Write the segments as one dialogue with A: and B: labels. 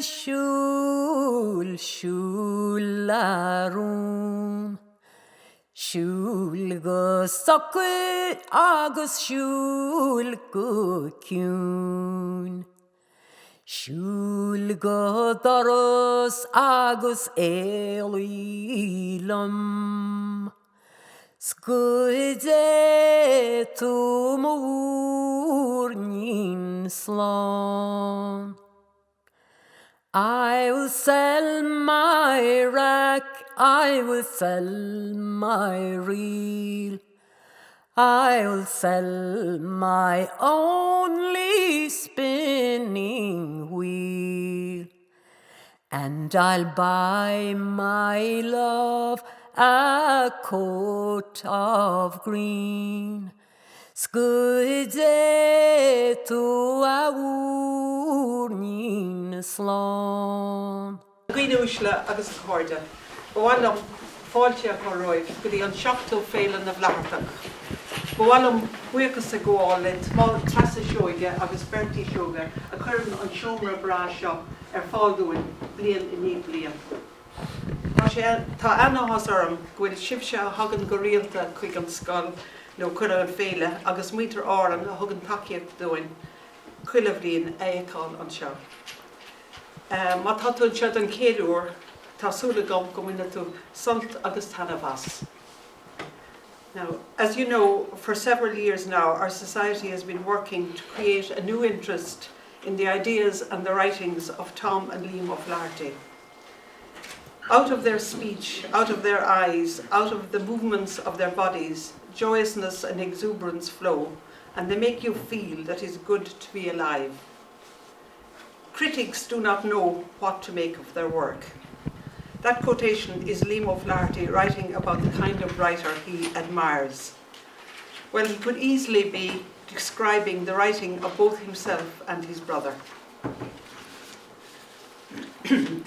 A: siúl, siúl larún. Siúl go socuid agus siúl go ciún. Siúl go doras agus éilílam. Scuide tú múr nín slán. I will sell my rack, I will sell my reel. I will sell my only spinning wheel. And I'll buy my love a coat of green. Scuide tú a úr nín slán.
B: Gríúisle agus a chuirde. Bhhailm fáilte a chu roimh go dtí an seachtú Féile na Flaitheartach. Bhhailm buchas a gháil le má trasa seoige agus bertí seoige a chuireann an seomra brá seo fáilúin bliain I ní bliain. Tá anachas orm go bhfuil sibse a hagann go rialta chuig an scoil nó chuir an Féile agus muintear áran a thugann takeíocht dúin chuile bhliain éáil an seo. Má tá tú sead an céadúir tásúla gom go muna tú sult agus tanavas. Now, as you know, for several years now, our society has been working to create a new interest in the ideas and the writings of Tom and Liam Ó Cuaig. Out of their speech, out of their eyes, out of the movements of their bodies, joyousness and exuberance flow, and they make you feel that it's good to be alive. Critics do not know what to make of their work. That quotation is Liam Ó Cuaig writing about the kind of writer he admires. Well, he could easily be describing the writing of both himself and his brother. The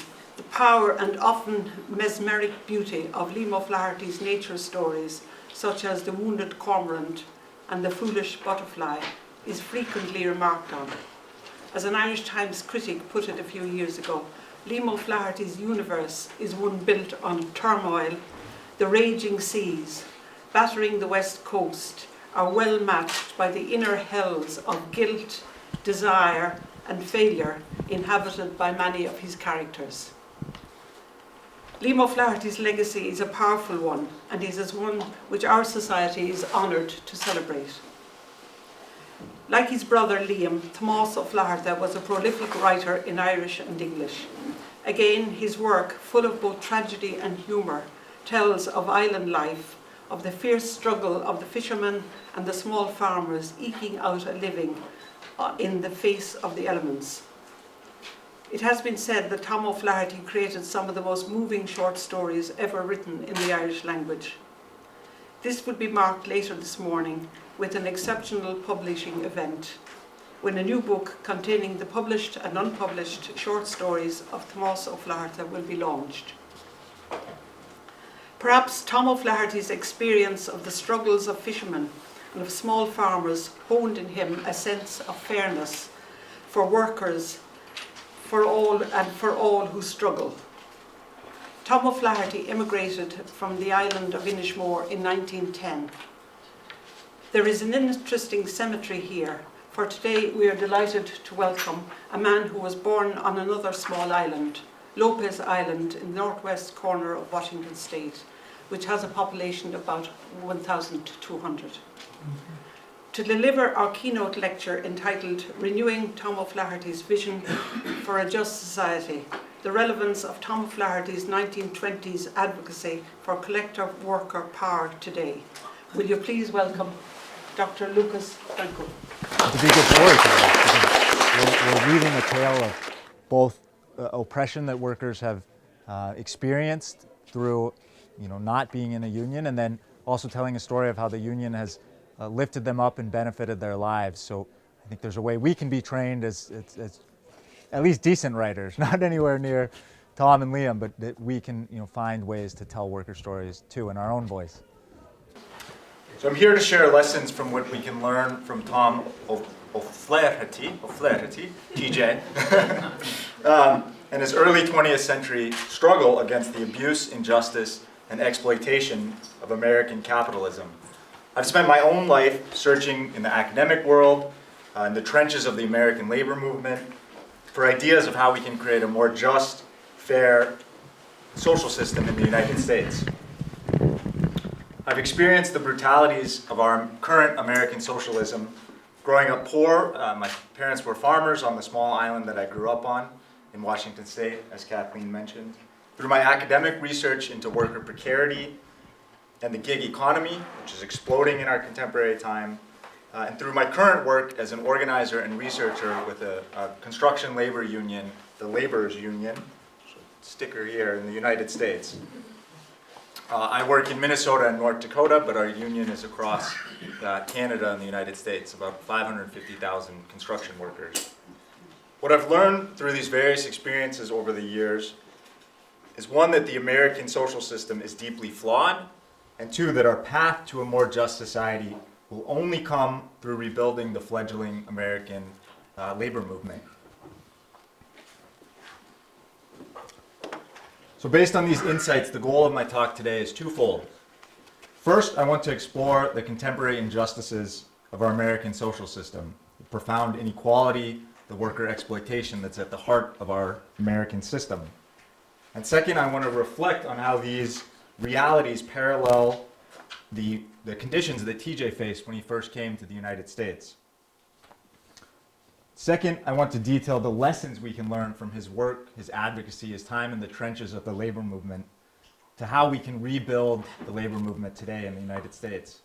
B: power and often mesmeric beauty of Liam Ó Cuaig's nature stories, such as The Wounded Cormorant and The Foolish Butterfly, is frequently remarked on. As an Irish Times critic put it a few years ago, Liam Ó Cuaig's universe is one built on turmoil. The raging seas, battering the west coast, are well matched by the inner hells of guilt, desire, and failure inhabited by many of his characters. Liam Ó Cuaig's legacy is a powerful one, and is as one which our society is honoured to celebrate. Like his brother Liam, Tomás Ó Cuaig was a prolific writer in Irish and English. Again, his work, full of both tragedy and humour, tells of island life, of the fierce struggle of the fishermen and the small farmers eking out a living in the face of the elements. It has been said that Tom Ó Cuaig created some of the most moving short stories ever written in the Irish language. This will be marked later this morning with an exceptional publishing event, when a new book containing the published and unpublished short stories of Tomás Ó Cuaig will be launched. Perhaps Tom Ó Cuaig's experience of the struggles of fishermen and of small farmers honed in him a sense of fairness for workers, for all who struggle. Tom Ó Cuaig immigrated from the island of Inishmore in 1910. There is an interesting symmetry here, for today we are delighted to welcome a man who was born on another small island, Lopez Island, in the northwest corner of Washington State, which has a population of about 1,200. To deliver our keynote lecture entitled Renewing Tom Ó Cuaig's Vision for a Just Society, the relevance of Tom Ó Cuaig's 1920s advocacy for collective worker power today, will you please welcome Dr. Lucas Franco.
C: To be good forward today. We're reading a tale of both oppression that workers have experienced through, not being in a union, and then also telling a story of how the union has lifted them up and benefited their lives. So I think there's a way we can be trained as at least decent writers, not anywhere near Tom and Liam, but that we can find ways to tell worker stories too in our own voice.
D: So I'm here to share lessons from what we can learn from Tom Ó Cuaig, TJ. and his early 20th century struggle against the abuse, injustice, and exploitation of American capitalism. I've spent my own life searching in the academic world, in the trenches of the American labor movement, for ideas of how we can create a more just, fair social system in the United States. I've experienced the brutalities of our current American socialism. Growing up poor, my parents were farmers on the small island that I grew up on in Washington State, as Kathleen mentioned. Through my academic research into worker precarity and the gig economy, which is exploding in our contemporary time, and through my current work as an organizer and researcher with a construction labor union, the Laborers Union, sticker here in the United States. I work in Minnesota and North Dakota, but our union is across Canada and the United States, about 550,000 construction workers. What I've learned through these various experiences over the years is, one, that the American social system is deeply flawed, and two, that our path to a more just society will only come through rebuilding the fledgling American labor movement. So based on these insights, the goal of my talk today is twofold. First, I want to explore the contemporary injustices of our American social system, the profound inequality, the worker exploitation that's at the heart of our American system. And second, I want to reflect on how these realities parallel the conditions that TJ faced when he first came to the United States. Second, I want to detail the lessons we can learn from his work, his advocacy, his time in the trenches of the labor movement, to how we can rebuild the labor movement today in the United States.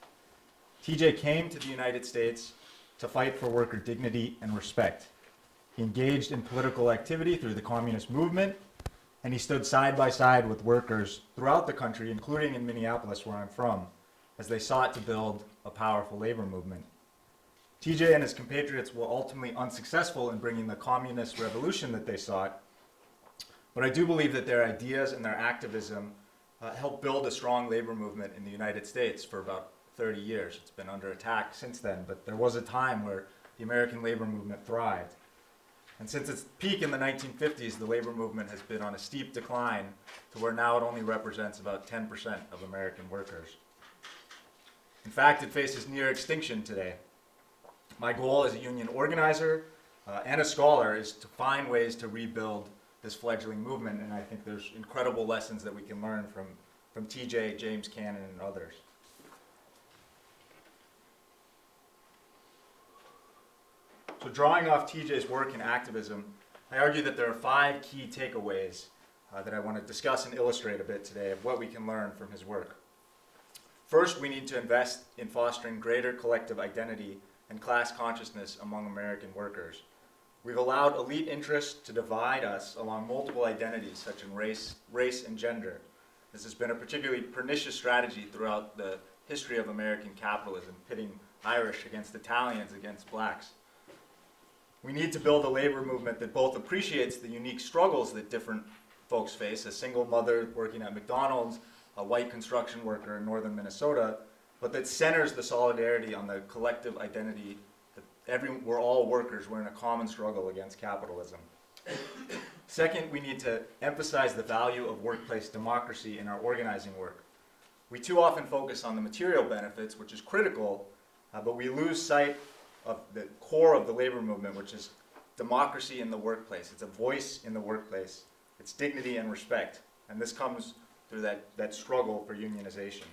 D: TJ came to the United States to fight for worker dignity and respect. He engaged in political activity through the communist movement, and he stood side by side with workers throughout the country, including in Minneapolis, where I'm from, as they sought to build a powerful labor movement. TJ and his compatriots were ultimately unsuccessful in bringing the communist revolution that they sought, but I do believe that their ideas and their activism helped build a strong labor movement in the United States for about 30 years. It's been under attack since then, but there was a time where the American labor movement thrived. And since its peak in the 1950s, the labor movement has been on a steep decline to where now it only represents about 10% of American workers. In fact, it faces near extinction today. My goal as a union organizer and a scholar is to find ways to rebuild this fledgling movement, and I think there's incredible lessons that we can learn from TJ, James Cannon, and others. So drawing off TJ's work in activism, I argue that there are 5 key takeaways that I want to discuss and illustrate a bit today of what we can learn from his work. First, we need to invest in fostering greater collective identity and class consciousness among American workers. We've allowed elite interests to divide us along multiple identities, such as race and gender. This has been a particularly pernicious strategy throughout the history of American capitalism, pitting Irish against Italians against blacks. We need to build a labor movement that both appreciates the unique struggles that different folks face, a single mother working at McDonald's, a white construction worker in northern Minnesota, but that centers the solidarity on the collective identity that we're all workers, we're in a common struggle against capitalism. Second, we need to emphasize the value of workplace democracy in our organizing work. We too often focus on the material benefits, which is critical, but we lose sight of the core of the labor movement, which is democracy in the workplace. It's a voice in the workplace. It's dignity and respect, and this comes through that struggle for unionization.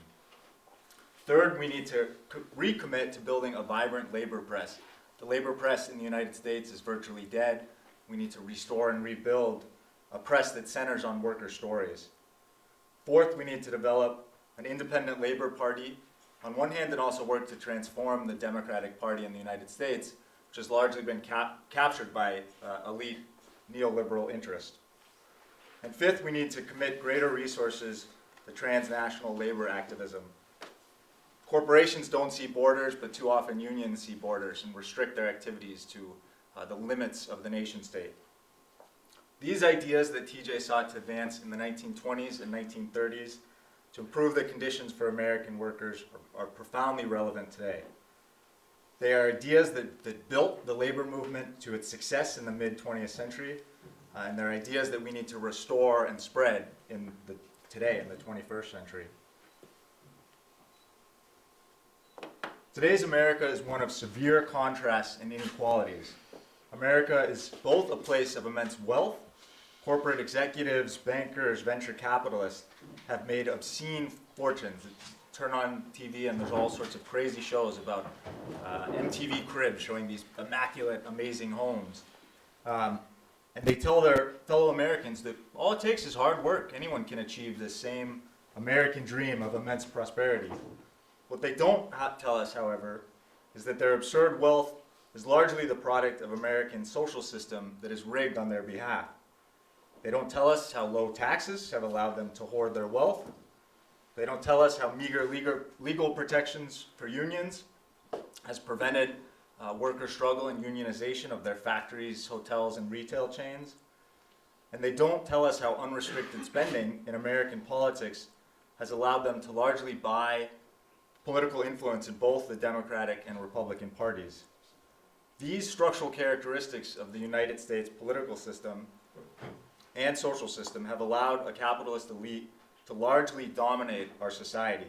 D: Third, we need to recommit to building a vibrant labor press. The labor press in the United States is virtually dead. We need to restore and rebuild a press that centers on worker stories. Fourth, we need to develop an independent labor party on one hand, and also work to transform the Democratic Party in the United States, which has largely been captured by elite neoliberal interest. And fifth, we need to commit greater resources to transnational labor activism. Corporations don't see borders, but too often unions see borders and restrict their activities to the limits of the nation state. These ideas that TJ sought to advance in the 1920s and 1930s to improve the conditions for American workers are profoundly relevant today. They are ideas that built the labor movement to its success in the mid-20th century, and they're ideas that we need to restore and spread today, in the 21st century. Today's America is one of severe contrasts and inequalities. America is both a place of immense wealth. Corporate executives, bankers, venture capitalists have made obscene fortunes. Turn on TV and there's all sorts of crazy shows about MTV Cribs showing these immaculate, amazing homes. And they tell their fellow Americans that all it takes is hard work. Anyone can achieve this same American dream of immense prosperity. What they don't tell us, however, is that their absurd wealth is largely the product of American social system that is rigged on their behalf. They don't tell us how low taxes have allowed them to hoard their wealth. They don't tell us how meager legal protections for unions has prevented worker struggle and unionization of their factories, hotels, and retail chains. And they don't tell us how unrestricted spending in American politics has allowed them to largely buy political influence in both the Democratic and Republican parties. These structural characteristics of the United States political system and social system have allowed a capitalist elite to largely dominate our society.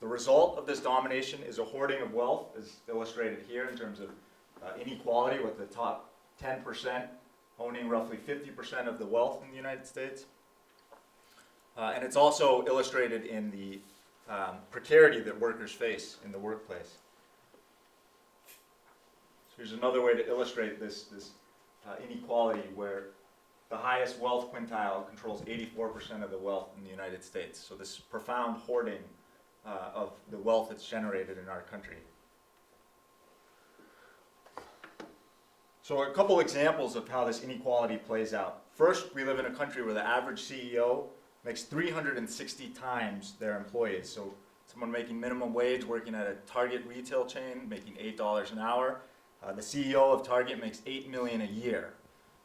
D: The result of this domination is a hoarding of wealth, as illustrated here in terms of inequality, with the top 10% owning roughly 50% of the wealth in the United States. And it's also illustrated in the precarity that workers face in the workplace. So here's another way to illustrate this inequality, where the highest wealth quintile controls 84% of the wealth in the United States. So this profound hoarding of the wealth that's generated in our country. So a couple examples of how this inequality plays out. First, we live in a country where the average CEO makes 360 times their employees. So someone making minimum wage, working at a Target retail chain, making $8 an hour. The CEO of Target makes $8 million a year.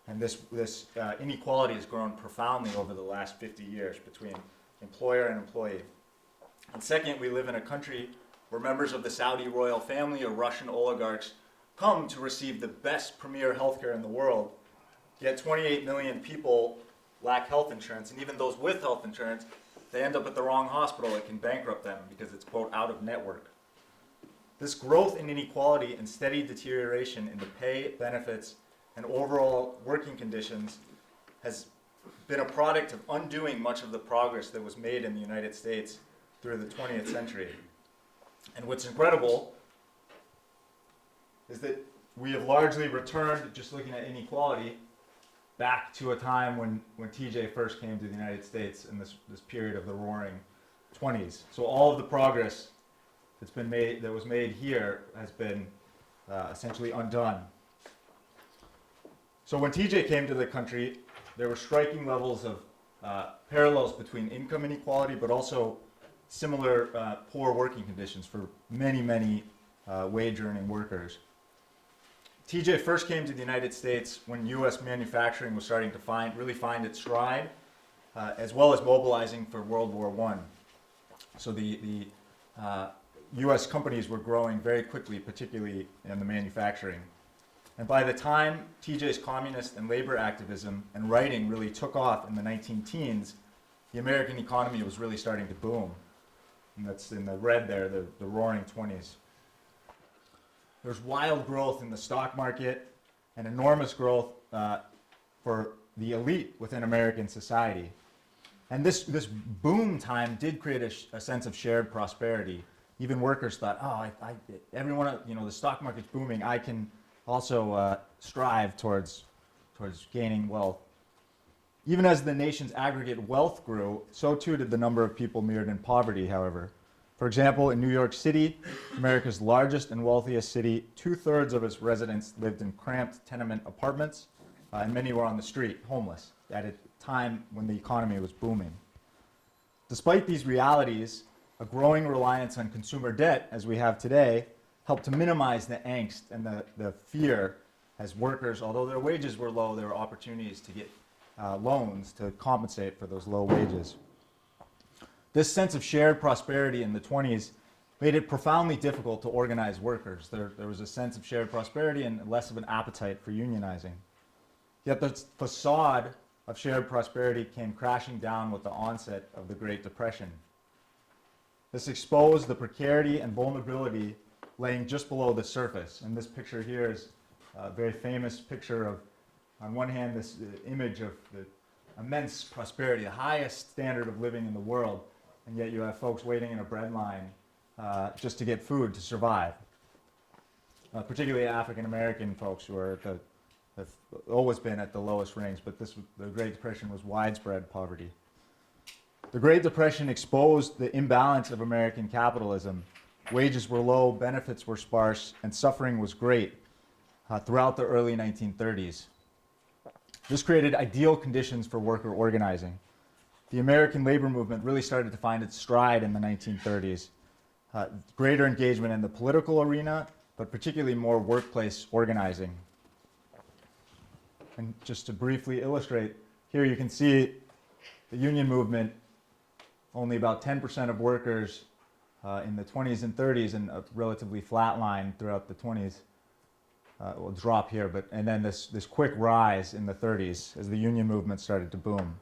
D: And this inequality has grown profoundly over the last 50 years between employer and employee. And second, we live in a country where members of the Saudi royal family or Russian oligarchs come to receive the best premier healthcare in the world, yet 28 million people lack health insurance, and even those with health insurance, they end up at the wrong hospital that can bankrupt them because it's, quote, out of network. This growth in inequality and steady deterioration in the pay, benefits, and overall working conditions has been a product of undoing much of the progress that was made in the United States through the 20th century. And what's incredible is that we have largely returned, just looking at inequality, back to a time when TJ first came to the United States in this period of the roaring 20s. So all of the progress that was made here has been essentially undone. So when TJ came to the country, there were striking levels of parallels between income inequality, but also similar poor working conditions for many, many wage-earning workers. TJ first came to the United States when U.S. manufacturing was starting to really find its stride, as well as mobilizing for World War I. So the U.S. companies were growing very quickly, particularly in the manufacturing. And by the time TJ's communist and labor activism and writing really took off in the 19-teens, the American economy was really starting to boom. And that's in the red there, the roaring 20s. There's wild growth in the stock market and enormous growth for the elite within American society. And this boom time did create a sense of shared prosperity. Even workers thought, everyone, the stock market's booming, I can also strive towards gaining wealth. Even as the nation's aggregate wealth grew, so too did the number of people mirrored in poverty, however. For example, in New York City, America's largest and wealthiest city, 2/3 of its residents lived in cramped tenement apartments, and many were on the street, homeless, at a time when the economy was booming. Despite these realities, a growing reliance on consumer debt, as we have today, helped to minimize the angst and the fear as workers, although their wages were low, there were opportunities to get loans to compensate for those low wages. This sense of shared prosperity in the 20s made it profoundly difficult to organize workers. There was a sense of shared prosperity and less of an appetite for unionizing. Yet the facade of shared prosperity came crashing down with the onset of the Great Depression. This exposed the precarity and vulnerability laying just below the surface. And this picture here is a very famous picture of, on one hand, this image of the immense prosperity, the highest standard of living in the world, and yet you have folks waiting in a bread line just to get food to survive. Particularly African American folks who are have always been at the lowest ranks, but the Great Depression was widespread poverty. The Great Depression exposed the imbalance of American capitalism. Wages were low, benefits were sparse, and suffering was great throughout the early 1930s. This created ideal conditions for worker organizing. The American labor movement really started to find its stride in the 1930s. Greater engagement in the political arena, but particularly more workplace organizing. And just to briefly illustrate, here you can see the union movement, only about 10% of workers in the 20s and 30s, and a relatively flat line throughout the 20s. Will drop here, and then this quick rise in the 30s as the union movement started to boom.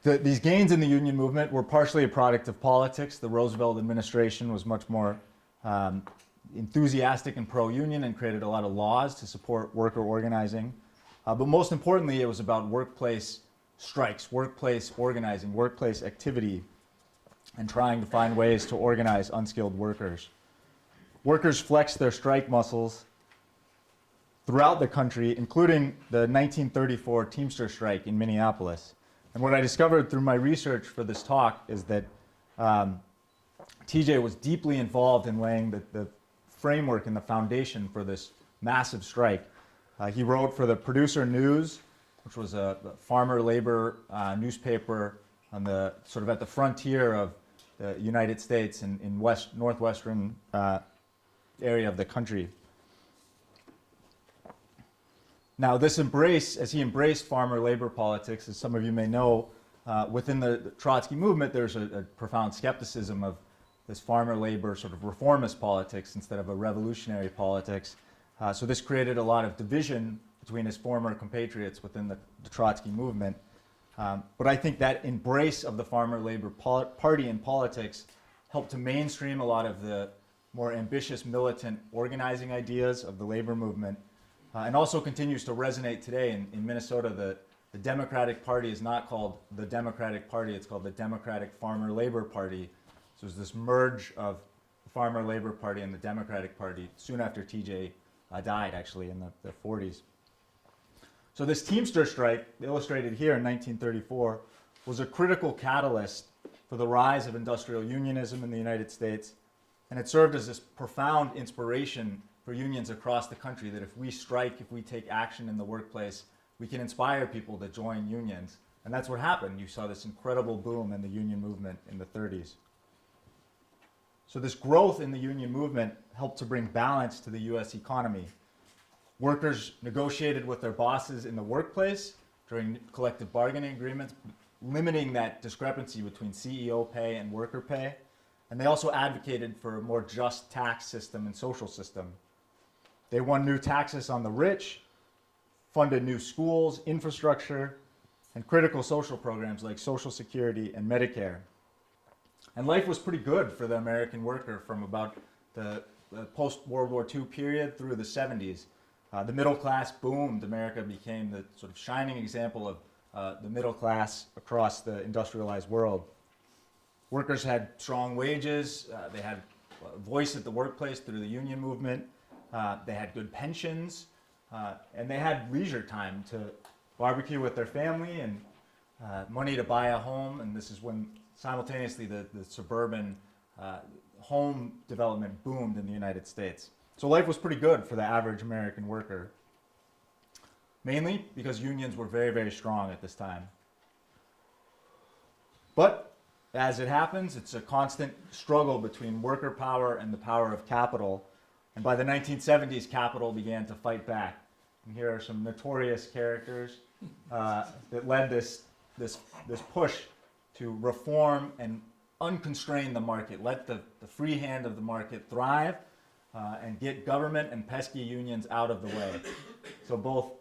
D: These gains in the union movement were partially a product of politics. The Roosevelt administration was much more enthusiastic and pro-union and created a lot of laws to support worker organizing. But most importantly, it was about workplace strikes, workplace organizing, workplace activity, and trying to find ways to organize unskilled workers. Workers flexed their strike muscles throughout the country, including the 1934 Teamster strike in Minneapolis. And what I discovered through my research for this talk is that TJ was deeply involved in laying the framework and the foundation for this massive strike. He wrote for the Producer News, which was a farmer labor newspaper on the sort of at the frontier of the United States in northwestern area of the country. Now, this embrace, as he embraced farmer labor politics, as some of you may know, within the Trotsky movement, there's a profound skepticism of this farmer labor sort of reformist politics instead of a revolutionary politics. So this created a lot of division between his former compatriots within the Trotsky movement. But I think that embrace of the farmer labor party in politics helped to mainstream a lot of the more ambitious militant organizing ideas of the labor movement. And also continues to resonate today. In Minnesota, the Democratic Party is not called the Democratic Party, it's called the Democratic Farmer Labor Party. So there's this merge of the Farmer Labor Party and the Democratic Party soon after TJ died, actually, in the 40s. So this Teamster strike, illustrated here in 1934, was a critical catalyst for the rise of industrial unionism in the United States. And it served as this profound inspiration for unions across the country, that if we strike, if we take action in the workplace, we can inspire people to join unions. And that's what happened. You saw this incredible boom in the union movement in the 30s. So this growth in the union movement helped to bring balance to the US economy. Workers negotiated with their bosses in the workplace during collective bargaining agreements, limiting that discrepancy between CEO pay and worker pay. And they also advocated for a more just tax system and social system. They won new taxes on the rich, funded new schools, infrastructure, and critical social programs like Social Security and Medicare. And life was pretty good for the American worker from about the post-World War II period through the 70s. The middle class boomed. America became the sort of shining example of the middle class across the industrialized world. Workers had strong wages. They had a voice at the workplace through the union movement. They had good pensions, and they had leisure time to barbecue with their family and money to buy a home. And this is when simultaneously the suburban home development boomed in the United States. So life was pretty good for the average American worker, mainly because unions were very, very strong at this time. But as it happens, it's a constant struggle between worker power and the power of capital. And by the 1970s, capital began to fight back. And here are some notorious characters that led this push to reform and unconstrain the market, let the free hand of the market thrive, and get government and pesky unions out of the way. So both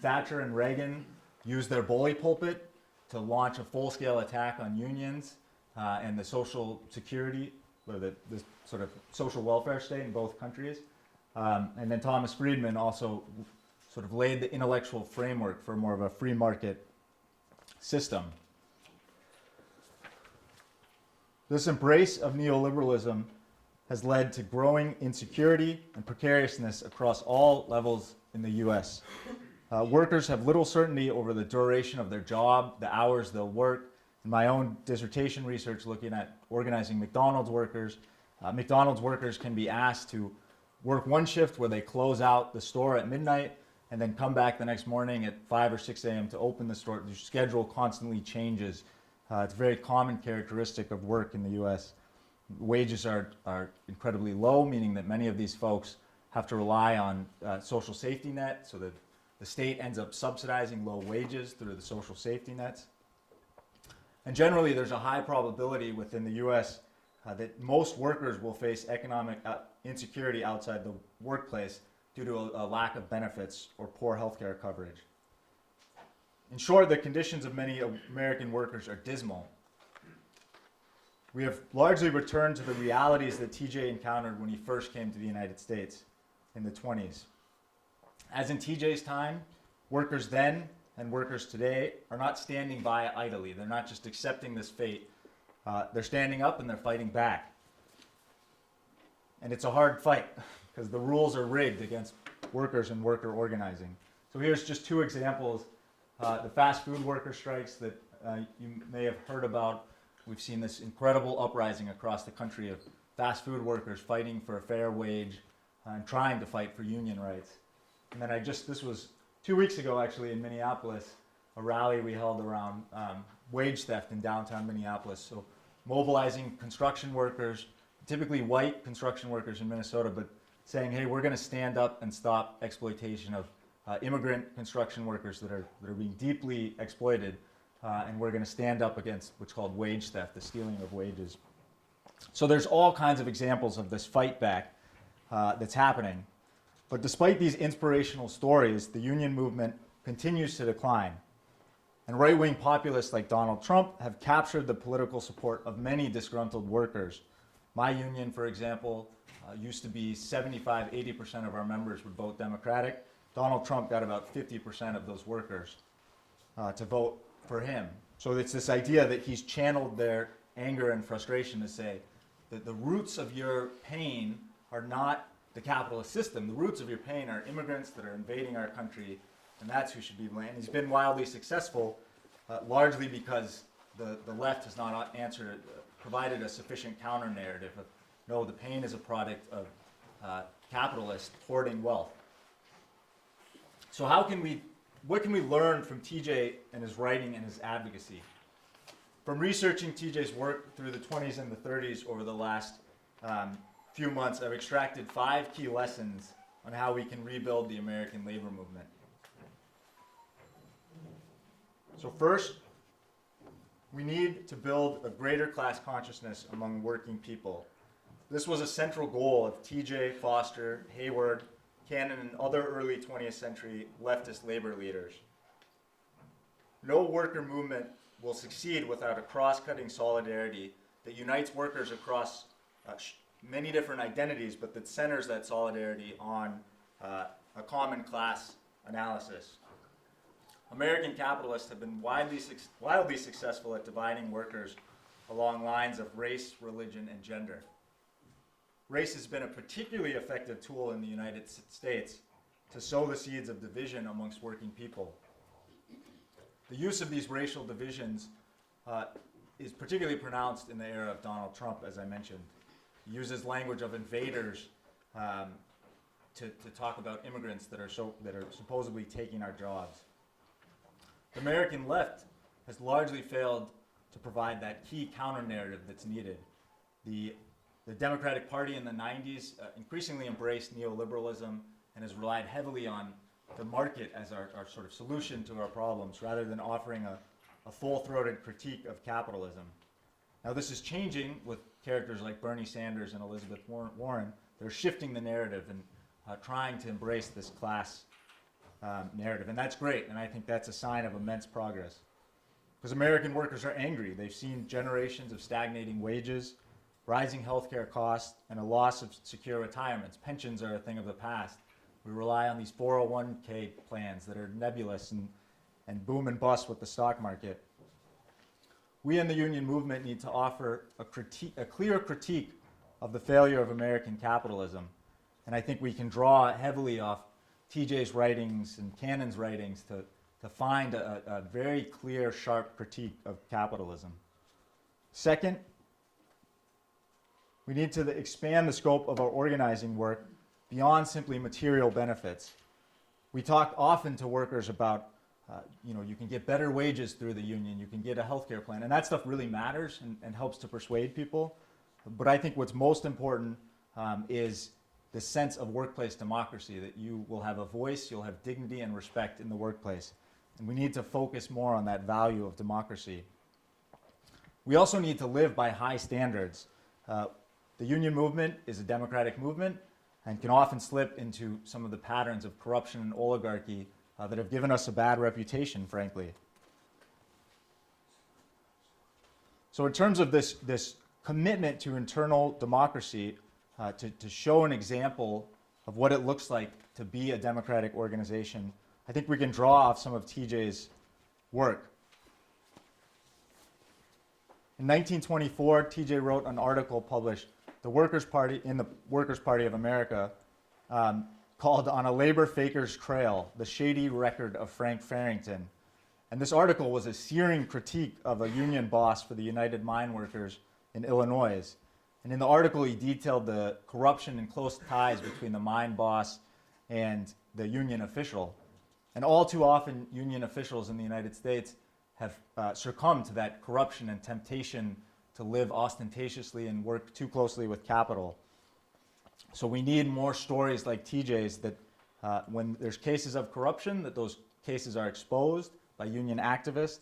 D: Thatcher and Reagan used their bully pulpit to launch a full-scale attack on unions and the social security, or the sort of social welfare state in both countries. And then Thomas Friedman also sort of laid the intellectual framework for more of a free market system. This embrace of neoliberalism has led to growing insecurity and precariousness across all levels in the US. Workers have little certainty over the duration of their job, the hours they'll work. In my own dissertation research looking at organizing McDonald's workers can be asked to work one shift where they close out the store at midnight and then come back the next morning at 5 or 6 a.m. to open the store. The schedule constantly changes. It's a very common characteristic of work in the US. Wages are incredibly low, meaning that many of these folks have to rely on social safety net, so that the state ends up subsidizing low wages through the social safety nets. And generally, there's a high probability within the US that most workers will face economic insecurity outside the workplace due to a lack of benefits or poor healthcare coverage. In short, the conditions of many American workers are dismal. We have largely returned to the realities that TJ encountered when he first came to the United States in the 20s. As in TJ's time, workers then and workers today are not standing by idly. They're not just accepting this fate. They're standing up and they're fighting back. And it's a hard fight because the rules are rigged against workers and worker organizing. So here's just two examples. The fast food worker strikes that you may have heard about. We've seen this incredible uprising across the country of fast food workers fighting for a fair wage and trying to fight for union rights. And then this was 2 weeks ago actually in Minneapolis, a rally we held around wage theft in downtown Minneapolis. So mobilizing construction workers, typically white construction workers in Minnesota, but saying, hey, we're going to stand up and stop exploitation of immigrant construction workers that are being deeply exploited. And we're going to stand up against what's called wage theft, the stealing of wages. So there's all kinds of examples of this fight back that's happening. But despite these inspirational stories, the union movement continues to decline. And right-wing populists like Donald Trump have captured the political support of many disgruntled workers. My union, for example, used to be 75, 80% of our members would vote Democratic. Donald Trump got about 50% of those workers to vote for him. So it's this idea that he's channeled their anger and frustration to say that the roots of your pain are not the capitalist system. The roots of your pain are immigrants that are invading our country, and that's who should be blamed. He's been wildly successful, largely because the left has not provided a sufficient counter-narrative of, no, the pain is a product of capitalists hoarding wealth. So what can we learn from TJ and his writing and his advocacy? From researching TJ's work through the 20s and the 30s over the last few months, I've extracted 5 key lessons on how we can rebuild the American labor movement. So first, we need to build a greater class consciousness among working people. This was a central goal of TJ, Foster, Hayward, Cannon, and other early 20th century leftist labor leaders. No worker movement will succeed without a cross-cutting solidarity that unites workers across many different identities, but that centers that solidarity on a common class analysis. American capitalists have been wildly successful at dividing workers along lines of race, religion, and gender. Race has been a particularly effective tool in the United States to sow the seeds of division amongst working people. The use of these racial divisions is particularly pronounced in the era of Donald Trump, as I mentioned. He uses language of invaders to talk about immigrants that are supposedly taking our jobs. The American left has largely failed to provide that key counter-narrative that's needed. The Democratic Party in the 90s increasingly embraced neoliberalism and has relied heavily on the market as our sort of solution to our problems, rather than offering a full-throated critique of capitalism. Now this is changing with characters like Bernie Sanders and Elizabeth Warren. They're shifting the narrative and trying to embrace this class narrative. And that's great, and I think that's a sign of immense progress. Because American workers are angry. They've seen generations of stagnating wages, rising healthcare costs, and a loss of secure retirements. Pensions are a thing of the past. We rely on these 401k plans that are nebulous and boom and bust with the stock market. We in the union movement need to offer a clear critique of the failure of American capitalism. And I think we can draw heavily off TJ's writings and Cannon's writings to find a very clear, sharp critique of capitalism. Second, we need to expand the scope of our organizing work beyond simply material benefits. We talk often to workers about, you can get better wages through the union, you can get a healthcare plan, and that stuff really matters and helps to persuade people. But I think what's most important is the sense of workplace democracy, that you will have a voice, you'll have dignity and respect in the workplace. And we need to focus more on that value of democracy. We also need to live by high standards. The union movement is a democratic movement and can often slip into some of the patterns of corruption and oligarchy that have given us a bad reputation, frankly. So in terms of this commitment to internal democracy, to show an example of what it looks like to be a democratic organization, I think we can draw off some of TJ's work. In 1924, TJ wrote an article published in the Workers' Party of America called On a Labor Faker's Trail, The Shady Record of Frank Farrington. And this article was a searing critique of a union boss for the United Mine Workers in Illinois. And in the article, he detailed the corruption and close ties between the mine boss and the union official. And all too often, union officials in the United States have succumbed to that corruption and temptation to live ostentatiously and work too closely with capital. So we need more stories like TJ's that when there's cases of corruption, that those cases are exposed by union activists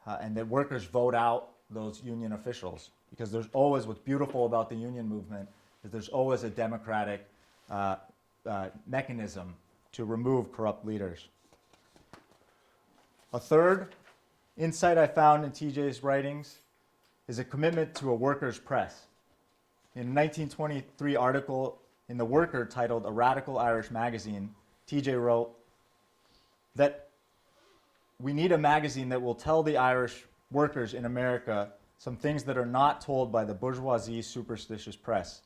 D: and that workers vote out those union officials. Because there's always, what's beautiful about the union movement is there's always a democratic mechanism to remove corrupt leaders. A third insight I found in TJ's writings is a commitment to a workers' press. In a 1923 article in The Worker titled A Radical Irish Magazine, TJ wrote that we need a magazine that will tell the Irish workers in America some things that are not told by the bourgeoisie superstitious press.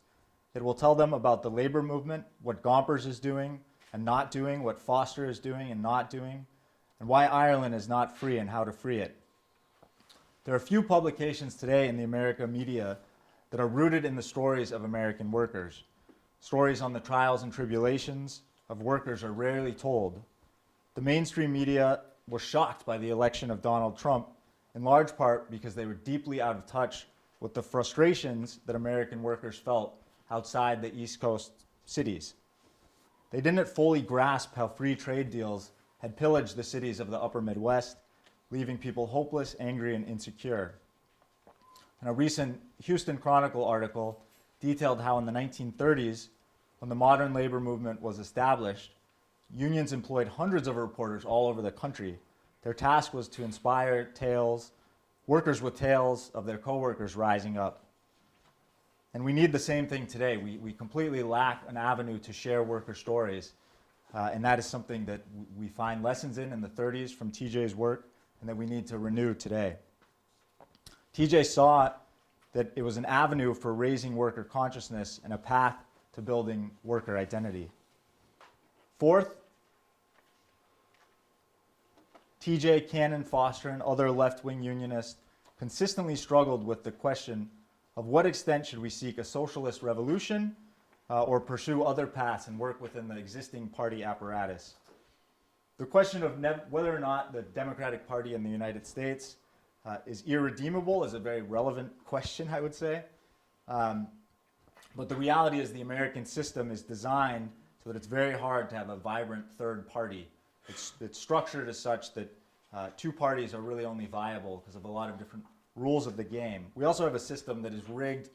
D: It will tell them about the labor movement, what Gompers is doing and not doing, what Foster is doing and not doing, and why Ireland is not free and how to free it. There are few publications today in the American media that are rooted in the stories of American workers. Stories on the trials and tribulations of workers are rarely told. The mainstream media was shocked by the election of Donald Trump, in large part because they were deeply out of touch with the frustrations that American workers felt outside the East Coast cities. They didn't fully grasp how free trade deals had pillaged the cities of the upper Midwest, leaving people hopeless, angry, and insecure. And a recent Houston Chronicle article detailed how in the 1930s, when the modern labor movement was established, unions employed hundreds of reporters all over the country. Their task was to inspire workers with tales of their coworkers rising up. And we need the same thing today. We completely lack an avenue to share worker stories. And that is something that we find lessons in the 30s from TJ's work and that we need to renew today. TJ saw that it was an avenue for raising worker consciousness and a path to building worker identity. Fourth, TJ, Cannon, Foster, and other left-wing unionists consistently struggled with the question of what extent should we seek a socialist revolution or pursue other paths and work within the existing party apparatus. The question of whether or not the Democratic Party in the United States is irredeemable is a very relevant question, I would say. But the reality is the American system is designed so that it's very hard to have a vibrant third party. It's structured as such that two parties are really only viable because of a lot of different rules of the game. We also have a system that is rigged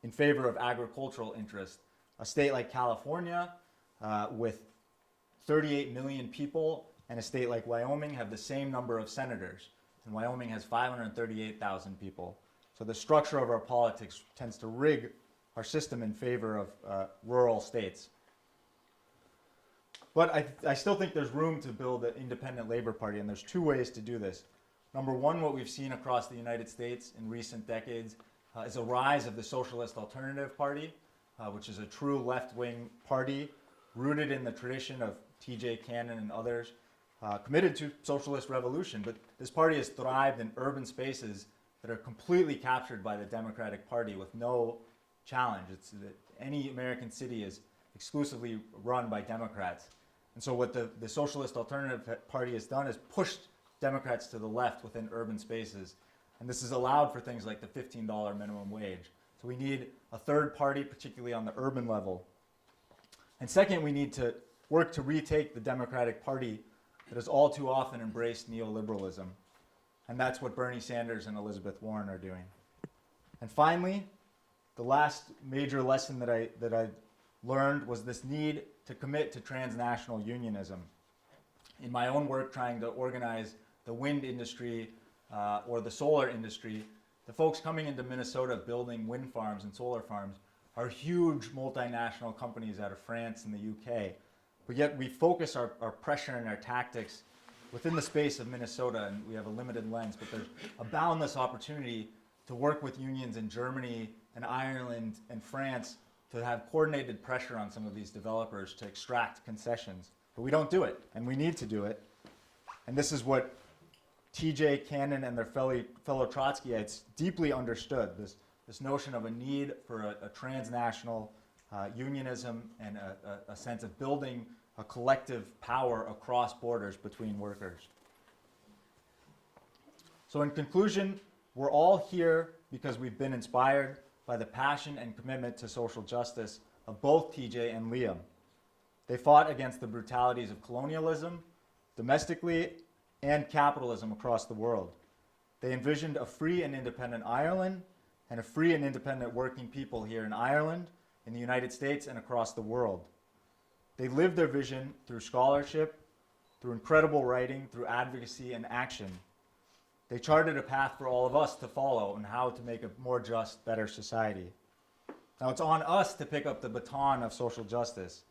D: in favor of agricultural interests. A state like California, with 38 million people and a state like Wyoming have the same number of senators. And Wyoming has 538,000 people. So the structure of our politics tends to rig our system in favor of rural states. But I still think there's room to build an independent labor party, and there's two ways to do this. Number one, what we've seen across the United States in recent decades is a rise of the Socialist Alternative Party, which is a true left-wing party rooted in the tradition of T.J. Cannon and others, committed to socialist revolution. But this party has thrived in urban spaces that are completely captured by the Democratic Party with no challenge. Any American city is exclusively run by Democrats. And so what the Socialist Alternative Party has done is pushed Democrats to the left within urban spaces. And this has allowed for things like the $15 minimum wage. So we need a third party, particularly on the urban level. And second, we need to work to retake the Democratic Party that has all too often embraced neoliberalism. And that's what Bernie Sanders and Elizabeth Warren are doing. And finally, the last major lesson that I learned was this need to commit to transnational unionism. In my own work trying to organize the wind industry or the solar industry, the folks coming into Minnesota building wind farms and solar farms are huge multinational companies out of France and the UK. But yet we focus our pressure and our tactics within the space of Minnesota, and we have a limited lens, but there's a boundless opportunity to work with unions in Germany and Ireland and France to have coordinated pressure on some of these developers to extract concessions. But we don't do it, and we need to do it. And this is what T.J. Cannon and their fellow Trotskyites deeply understood, this notion of a need for a transnational unionism and a sense of building a collective power across borders between workers. So in conclusion, we're all here because we've been inspired by the passion and commitment to social justice of both TJ and Liam. They fought against the brutalities of colonialism, domestically, and capitalism across the world. They envisioned a free and independent Ireland and a free and independent working people here in Ireland, in the United States, and across the world. They lived their vision through scholarship, through incredible writing, through advocacy and action. They charted a path for all of us to follow on how to make a more just, better society. Now it's on us to pick up the baton of social justice.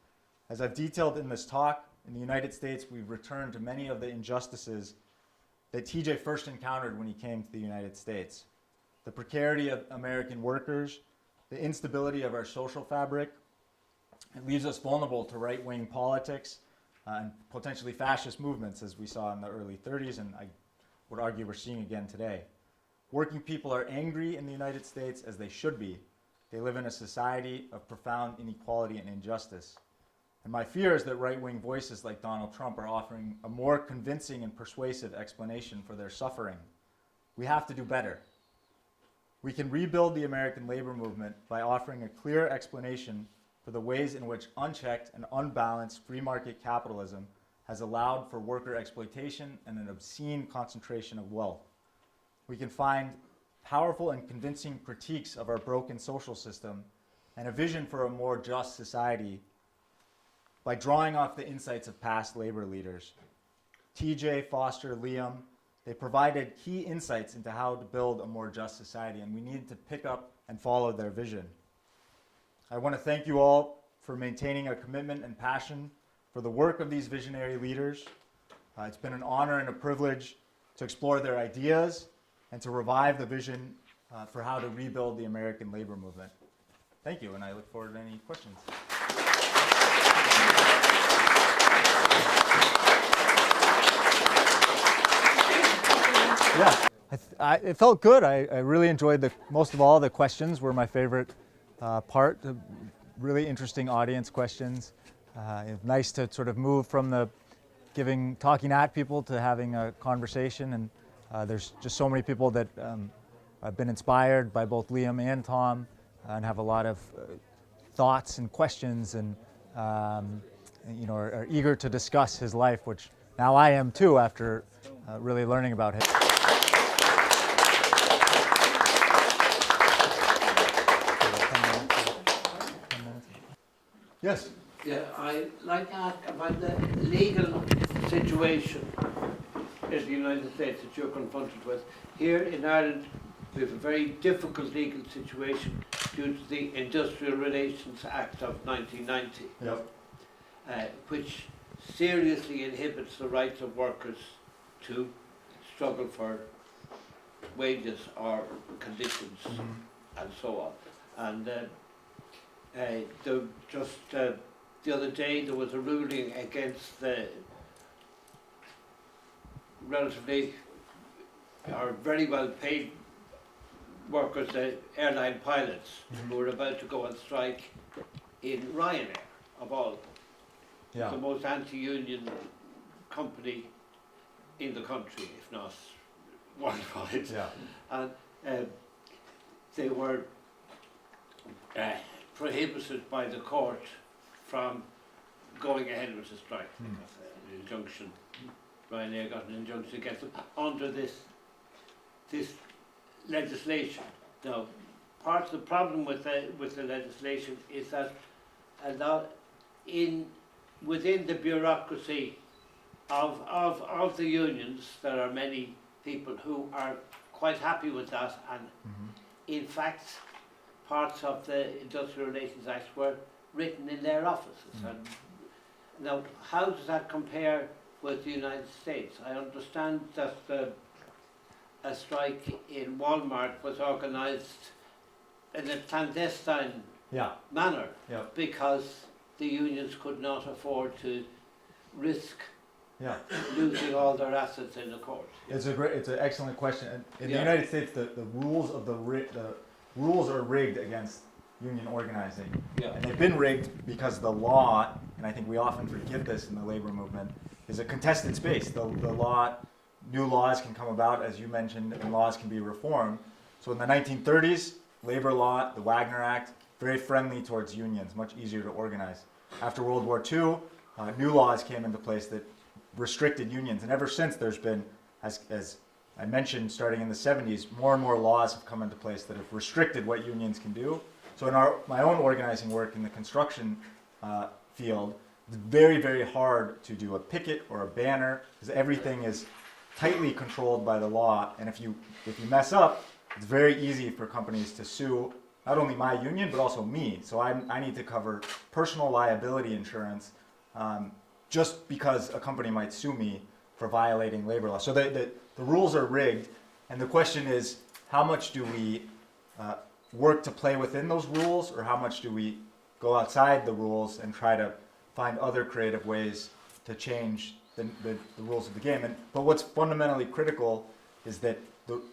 D: As I've detailed in this talk, in the United States, we've returned to many of the injustices that TJ first encountered when he came to the United States. The precarity of American workers, the instability of our social fabric. It leaves us vulnerable to right-wing politics and potentially fascist movements, as we saw in the early 30s, and I would argue we're seeing again today. Working people are angry in the United States, as they should be. They live in a society of profound inequality and injustice. And my fear is that right-wing voices like Donald Trump are offering a more convincing and persuasive explanation for their suffering. We have to do better. We can rebuild the American labor movement by offering a clear explanation for the ways in which unchecked and unbalanced free market capitalism has allowed for worker exploitation and an obscene concentration of wealth. We can find powerful and convincing critiques of our broken social system and a vision for a more just society by drawing off the insights of past labor leaders. TJ, Foster, Liam, they provided key insights into how to build a more just society, and we need to pick up and follow their vision. I want to thank you all for maintaining a commitment and passion for the work of these visionary leaders. It's been an honor and a privilege to explore their ideas and to revive the vision for how to rebuild the American labor movement. Thank you, and I look forward to any questions. Yeah, it felt good. I really enjoyed most of all the questions were my favorite part. Really interesting audience questions. It's nice to sort of move from the talking at people to having a conversation, and there's just so many people that have been inspired by both Liam and Tom and have a lot of thoughts and questions and are eager to discuss his life, which now I am too after really learning about him. Yes.
E: Yeah, I like to ask about the legal situation in the United States that you're confronted with. Here in Ireland, we have a very difficult legal situation due to the Industrial Relations Act of 1990,
D: Yep.
E: which seriously inhibits the rights of workers to struggle for wages or conditions and so on. And the other day there was a ruling against the relatively or very well paid workers, the airline pilots who were about to go on strike in Ryanair, of all,
D: Yeah.
E: the most anti-union company in the country, if not worldwide.
D: Yeah.
E: And they were prohibited by the court from going ahead with the strike because an injunction, Ryanair got an injunction against them under this legislation. Now, part of the problem with the legislation is that a lot within the bureaucracy of the unions, there are many people who are quite happy with that, and in fact parts of the Industrial Relations Act were written in their offices. And now, how does that compare with the United States? I understand that a strike in Walmart was organised in a clandestine manner because the unions could not afford to risk losing all their assets in the court.
D: It's an excellent question. And in the United States, the rules of the rules are rigged against union organizing, and they've been rigged because the law, and I think we often forget this in the labor movement, is a contested space. The law, new laws can come about, as you mentioned, and laws can be reformed. So in the 1930s, labor law, the Wagner Act, very friendly towards unions, much easier to organize. After World War II, new laws came into place that restricted unions, and ever since there's been, as I mentioned, starting in the 70s, more and more laws have come into place that have restricted what unions can do. So in my own organizing work in the construction field, it's very, very hard to do a picket or a banner because everything is tightly controlled by the law, and if you mess up, it's very easy for companies to sue not only my union but also me. So I need to cover personal liability insurance just because a company might sue me for violating labor law. So the rules are rigged, and the question is, how much do we work to play within those rules, or how much do we go outside the rules and try to find other creative ways to change the rules of the game? But what's fundamentally critical is that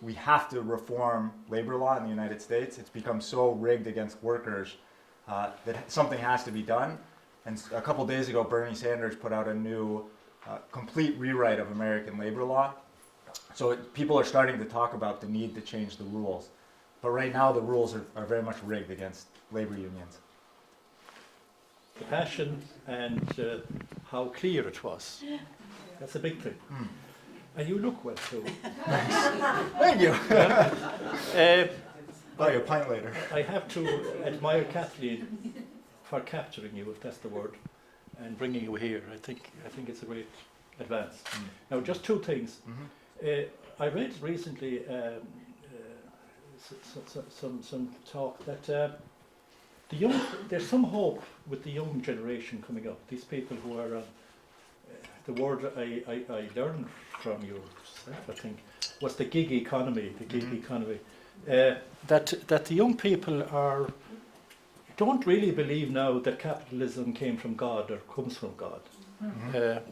D: we have to reform labor law in the United States. It's become so rigged against workers that something has to be done. And a couple days ago, Bernie Sanders put out a new complete rewrite of American labor law. So people are starting to talk about the need to change the rules. But right now, the rules are very much rigged against labor unions.
F: The passion and how clear it was. That's a big thing. And you look well too.
D: Thank you. Buy you a pint later.
F: I have to admire Kathleen for capturing you, if that's the word, and bringing you here. I think it's a great advance. Now, just two things. I read recently some talk that there's some hope with the young generation coming up. These people who are the word I learned from you, I think, was the gig economy. The gig economy. That the young people don't really believe now that capitalism came from God or comes from God.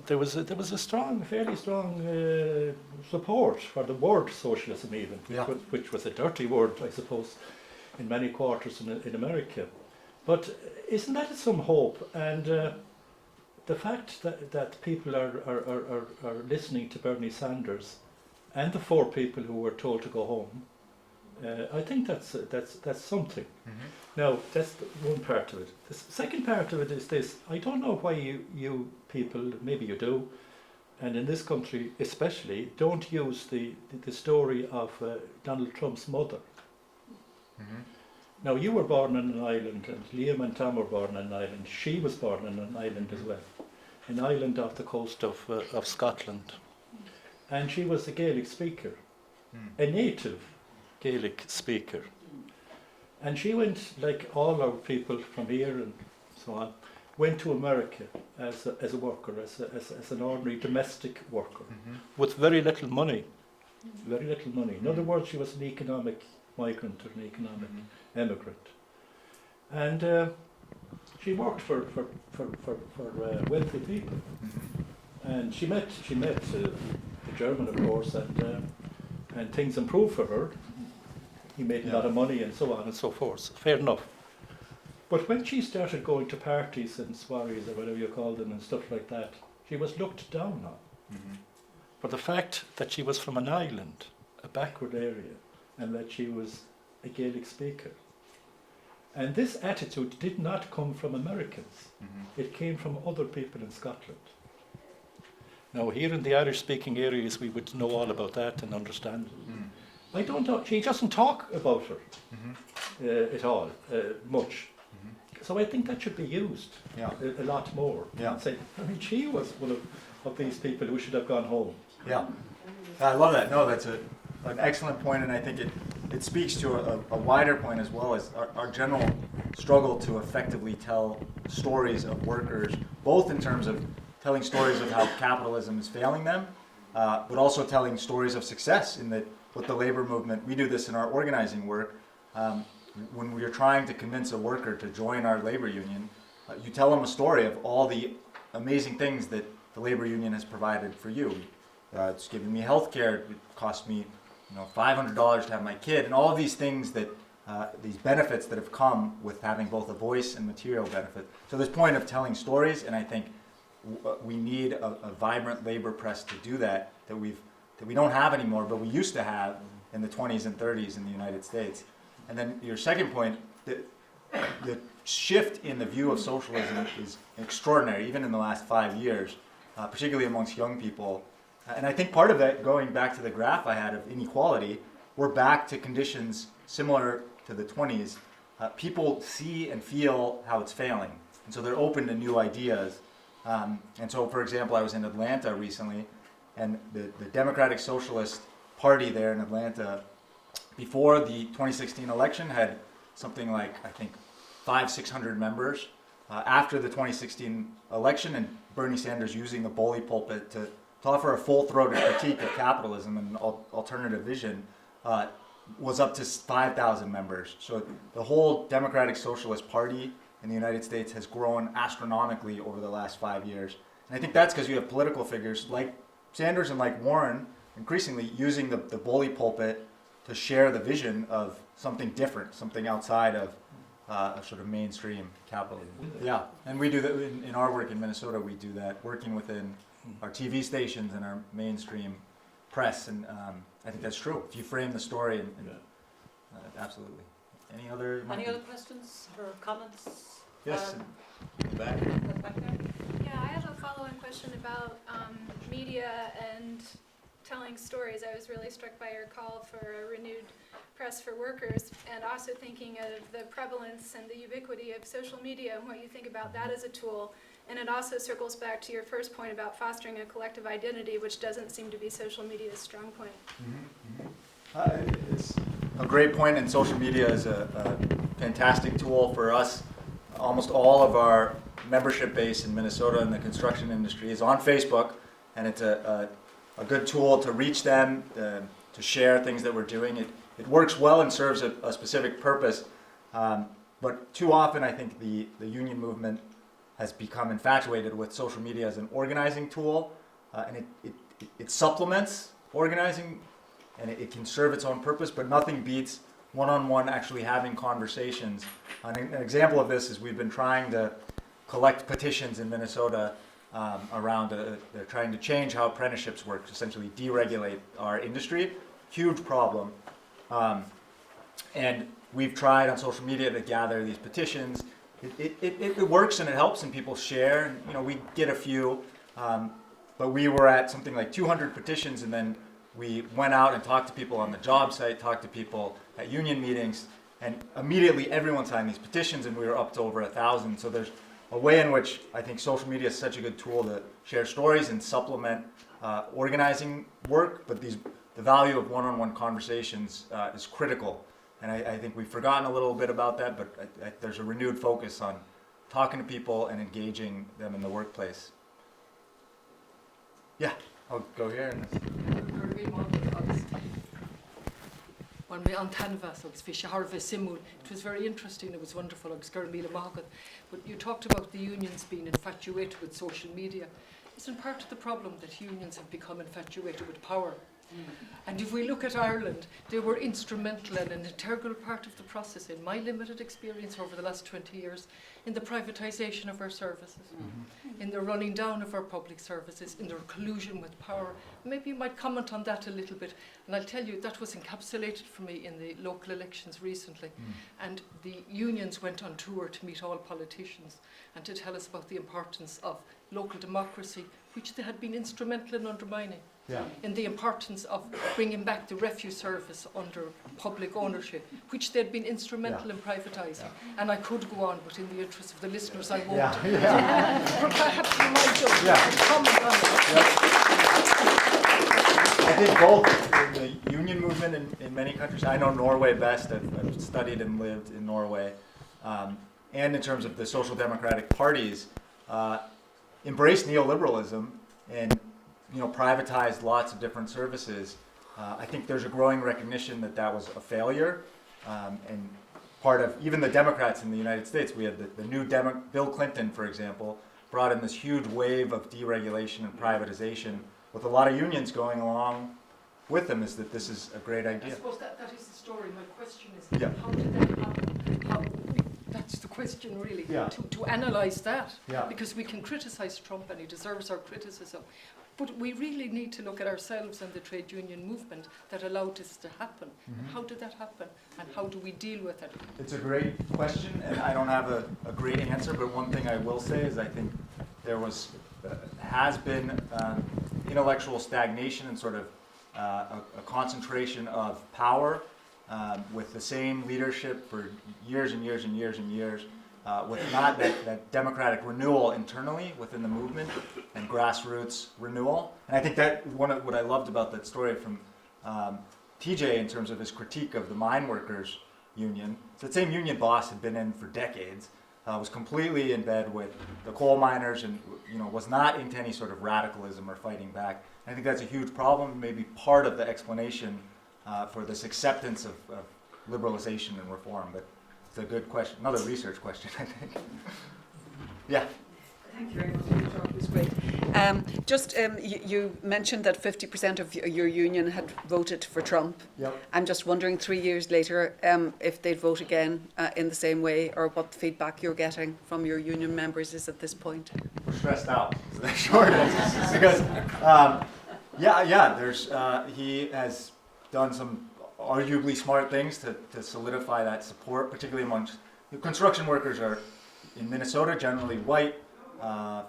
F: There was a fairly strong support for the word socialism, even, which was a dirty word, I suppose, in many quarters in America. But isn't that some hope? And the fact that people are listening to Bernie Sanders and the four people who were told to go home, I think that's something. Now, that's one part of it. The second part of it is this. I don't know why you people, maybe you do, and in this country especially, don't use the story of Donald Trump's mother. Now, you were born on an island, and Liam and Tom were born on an island. She was born on an island as well, an island off the coast of Scotland. And she was a Gaelic speaker, a native Gaelic speaker. And she went, like all our people from here and so on, went to America as a worker, as an ordinary domestic worker, with very little money. Very little money. In other words, she was an economic migrant or an economic emigrant. And she worked for wealthy people. And she met the German, of course, and things improved for her. He made a lot of money and so on and so forth. Fair enough. But when she started going to parties and soirees or whatever you call them and stuff like that, she was looked down on. For the fact that she was from an island, a backward area, and that she was a Gaelic speaker. And this attitude did not come from Americans. It came from other people in Scotland. Now, here in the Irish-speaking areas, we would know all about that and understand it. I don't know, she doesn't talk about her at all, much. So I think that should be used a lot more. Say, I mean, she was one of these people who should have gone home.
D: Yeah, I love that. No, that's an excellent point, and I think it speaks to a wider point as well, as our general struggle to effectively tell stories of workers, both in terms of telling stories of how capitalism is failing them, but also telling stories of success in that with the labor movement. We do this in our organizing work. When we're trying to convince a worker to join our labor union, you tell them a story of all the amazing things that the labor union has provided for you. It's given me health care, it cost me $500 to have my kid, and all of these things that, these benefits that have come with having both a voice and material benefit. So this point of telling stories, and I think we need a vibrant labor press to do that we don't have anymore, but we used to have in the 20s and 30s in the United States. And then your second point, the shift in the view of socialism is extraordinary, even in the last 5 years, particularly amongst young people. And I think part of that, going back to the graph I had of inequality, we're back to conditions similar to the 20s. People see and feel how it's failing, and so they're open to new ideas. And so, for example, I was in Atlanta recently, and the Democratic Socialist Party there in Atlanta, before the 2016 election, had something like, I think, 500-600 members. After the 2016 election, and Bernie Sanders using the bully pulpit to offer a full-throated critique of capitalism and alternative vision, was up to 5,000 members. So the whole Democratic Socialist Party in the United States has grown astronomically over the last 5 years. And I think that's because you have political figures like Sanders and like Warren increasingly using the bully pulpit to share the vision of something different, something outside of a sort of mainstream capitalism. Yeah, and we do that in our work in Minnesota. We do that working within our TV stations and our mainstream press, and I think that's true. If you frame the story, absolutely. Any other
A: questions or comments?
D: Yes, in the back.
A: Back there?
G: Yeah, I have a follow-on question about media and telling stories. I was really struck by your call for a renewed press for workers, and also thinking of the prevalence and the ubiquity of social media and what you think about that as a tool. And it also circles back to your first point about fostering a collective identity, which doesn't seem to be social media's strong point.
D: It's a great point, and social media is a fantastic tool for us. Almost all of our membership base in Minnesota in the construction industry is on Facebook, and it's a good tool to reach them, to share things that we're doing. It works well and serves a specific purpose, but too often I think the union movement has become infatuated with social media as an organizing tool, and it supplements organizing, and it can serve its own purpose, but nothing beats one-on-one actually having conversations. An example of this is we've been trying to collect petitions in Minnesota around, they're trying to change how apprenticeships work, essentially deregulate our industry. Huge problem. And we've tried on social media to gather these petitions. It works and it helps, and people share. And, we get a few, but we were at something like 200 petitions, and then we went out and talked to people on the job site, talked to people at union meetings, And immediately everyone signed these petitions, and we were up to over 1,000. So there's a way in which I think social media is such a good tool to share stories and supplement organizing work, but the value of one-on-one conversations is critical. And I think we've forgotten a little bit about that, but there's a renewed focus on talking to people and engaging them in the workplace. Yeah, I'll go here.
H: When we on canvas, it was very interesting, it was wonderful, but you talked about the unions being infatuated with social media. Isn't part of the problem that unions have become infatuated with power? And if we look at Ireland, they were instrumental and an integral part of the process, in my limited experience over the last 20 years, in the privatisation of our services, in the running down of our public services, in their collusion with power. Maybe you might comment on that a little bit. And I'll tell you, that was encapsulated for me in the local elections recently. And the unions went on tour to meet all politicians and to tell us about the importance of local democracy, which they had been instrumental in undermining. In the importance of bringing back the refuse service under public ownership, which they'd been instrumental in privatising. And I could go on, but in the interest of the listeners, I won't. Perhaps you might just comment on it.
D: I think both in the union movement in many countries, I know Norway best, I've studied and lived in Norway, and in terms of the social democratic parties, embraced neoliberalism and privatized lots of different services. I think there's a growing recognition that that was a failure, and part of even the Democrats in the United States. We had the new Bill Clinton, for example, brought in this huge wave of deregulation and privatization, with a lot of unions going along with them. Is that this is a great idea?
H: I suppose that is the story. My question is,
D: Yeah.
H: how did that happen? That's the question, really.
D: Yeah.
H: To analyse that,
D: Yeah.
H: because we can criticise Trump and he deserves our criticism. But we really need to look at ourselves and the trade union movement that allowed this to happen. And how did that happen? And how do we deal with it?
D: It's a great question, and I don't have a great answer, but one thing I will say is I think there has been intellectual stagnation and sort of a concentration of power with the same leadership for years and years and years and years, with not that democratic renewal internally within the movement and grassroots renewal. And I think that what I loved about that story from TJ in terms of his critique of the mine workers union, that same union boss had been in for decades, was completely in bed with the coal miners, and was not into any sort of radicalism or fighting back. And I think that's a huge problem, maybe part of the explanation for this acceptance of liberalization and reform. But it's a good question, another research question, I think. Yeah.
I: Thank you very much. Your talk was great. You mentioned that 50% of your union had voted for Trump.
D: Yep.
I: I'm just wondering, 3 years later, if they'd vote again in the same way, or what feedback you're getting from your union members is at this point.
D: We're stressed out. So the short answer, because there's he has done some arguably smart things to solidify that support, particularly amongst construction workers are in Minnesota generally white,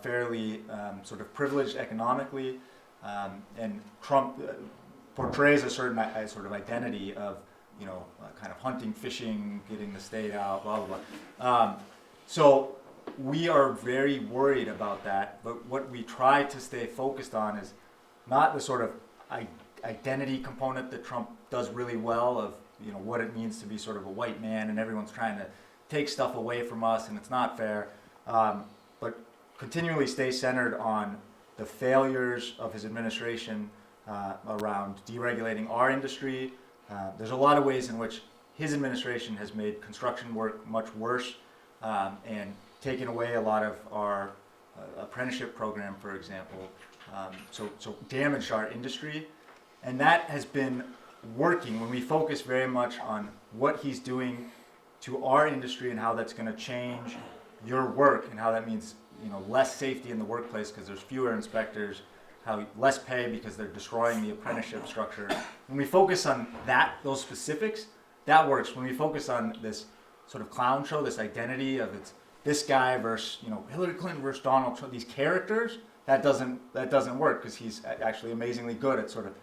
D: fairly sort of privileged economically, and Trump portrays a certain sort of identity of kind of hunting, fishing, getting the state out, blah blah blah. So we are very worried about that. But what we try to stay focused on is not the sort of identity component that Trump does really well of what it means to be sort of a white man, and everyone's trying to take stuff away from us, and it's not fair. But continually stay centered on the failures of his administration around deregulating our industry. There's a lot of ways in which his administration has made construction work much worse, and taken away a lot of our apprenticeship program, for example. So damaged our industry. And that has been working when we focus very much on what he's doing to our industry and how that's going to change your work, and how that means less safety in the workplace because there's fewer inspectors, how less pay because they're destroying the apprenticeship structure. When we focus on those specifics, that works. When we focus on this sort of clown show, this identity of it's this guy versus Hillary Clinton versus Donald Trump, these characters, that doesn't work, because he's actually amazingly good at sort of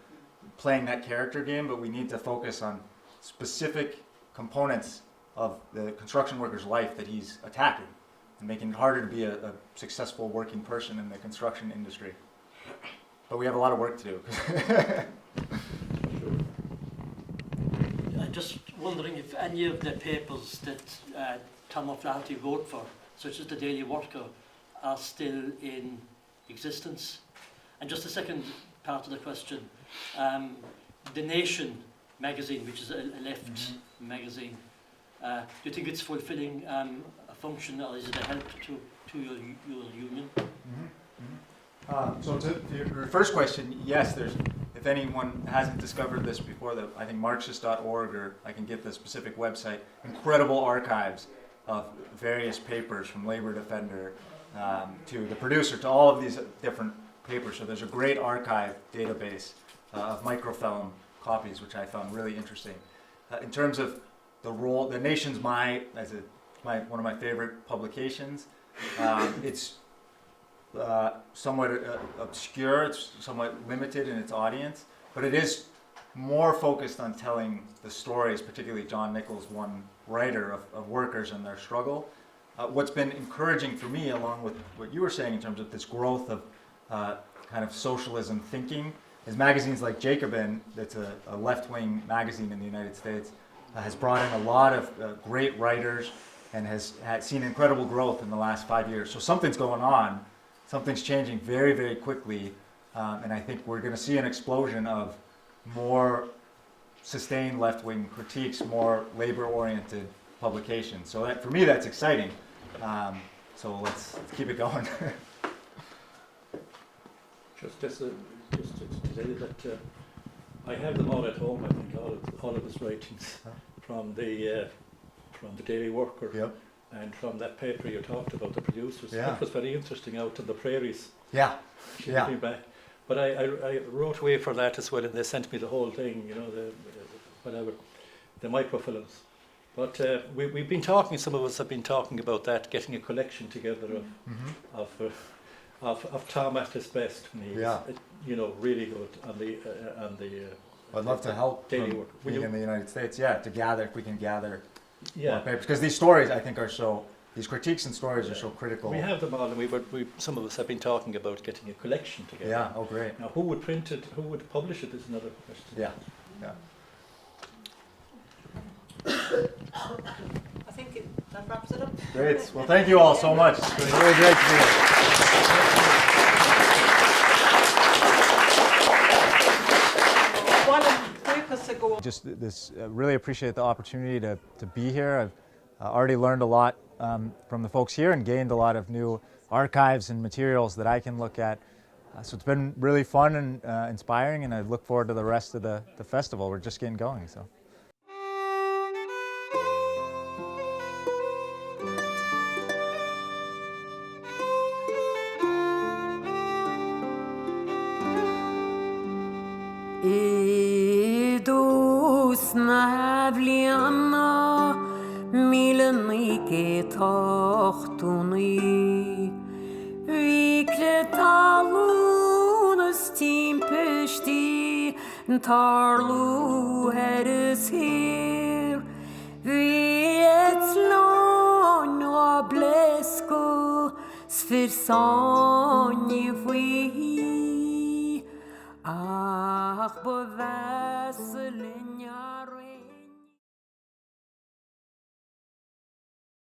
D: playing that character game. But we need to focus on specific components of the construction worker's life that he's attacking and making it harder to be a successful working person in the construction industry. But we have a lot of work to do.
J: I'm just wondering if any of the papers that Tom O'Flaherty wrote for, such as the Daily Worker, are still in existence. And just the second part of the question, The Nation magazine, which is a left magazine, do you think it's fulfilling a function, or is it a help to your union?
D: So to your first question, yes, if anyone hasn't discovered this before, I think Marxist.org, or I can get the specific website, incredible archives of various papers from Labor Defender to the producer, to all of these different papers. So there's a great archive database of microfilm copies, which I found really interesting. In terms of the role, The Nation's one of my favorite publications. It's somewhat obscure, it's somewhat limited in its audience, but it is more focused on telling the stories, particularly John Nichols, one writer of workers and their struggle. What's been encouraging for me, along with what you were saying in terms of this growth of kind of socialism thinking, is magazines like Jacobin, that's a left-wing magazine in the United States, has brought in a lot of great writers and has seen incredible growth in the last 5 years. So something's going on, something's changing very, very quickly, and I think we're going to see an explosion of more sustained left-wing critiques, more labor-oriented publications. So that, for me, that's exciting. So let's keep it going.
F: Just to tell you that I have them all at home. I think all of his writings from the Daily Worker.
D: Yep.
F: And from that paper you talked about, the producers.
D: Yeah.
F: That was very interesting, out in the prairies.
D: Yeah.
F: Looking back. But I wrote away for that as well, and they sent me the whole thing, the microfilms. But we've been talking, some of us have been talking about that, getting a collection together of Tom at his best when he's really good on the
D: I'd love to help
F: Daily Work.
D: being in the United States, to gather, if we can gather more papers. Because these stories, I think, these critiques and stories are so critical.
F: We have them all, and some of us have been talking about getting a collection together.
D: Yeah, oh great.
F: Now, who would print it, who would publish it is another question.
D: Yeah.
A: I think that wraps it up.
D: Great. Well, thank you all so much. It's been really great to be here.
C: Just really appreciate the opportunity to be here. I've already learned a lot from the folks here and gained a lot of new archives and materials that I can look at. So it's been really fun and inspiring, and I look forward to the rest of the festival. We're just getting going. So.
K: Snavlianna milnike tochtuni vikre talunus timpesti tarlu heres here vietslon oblesko sfirsoni vi ach bo vaselnya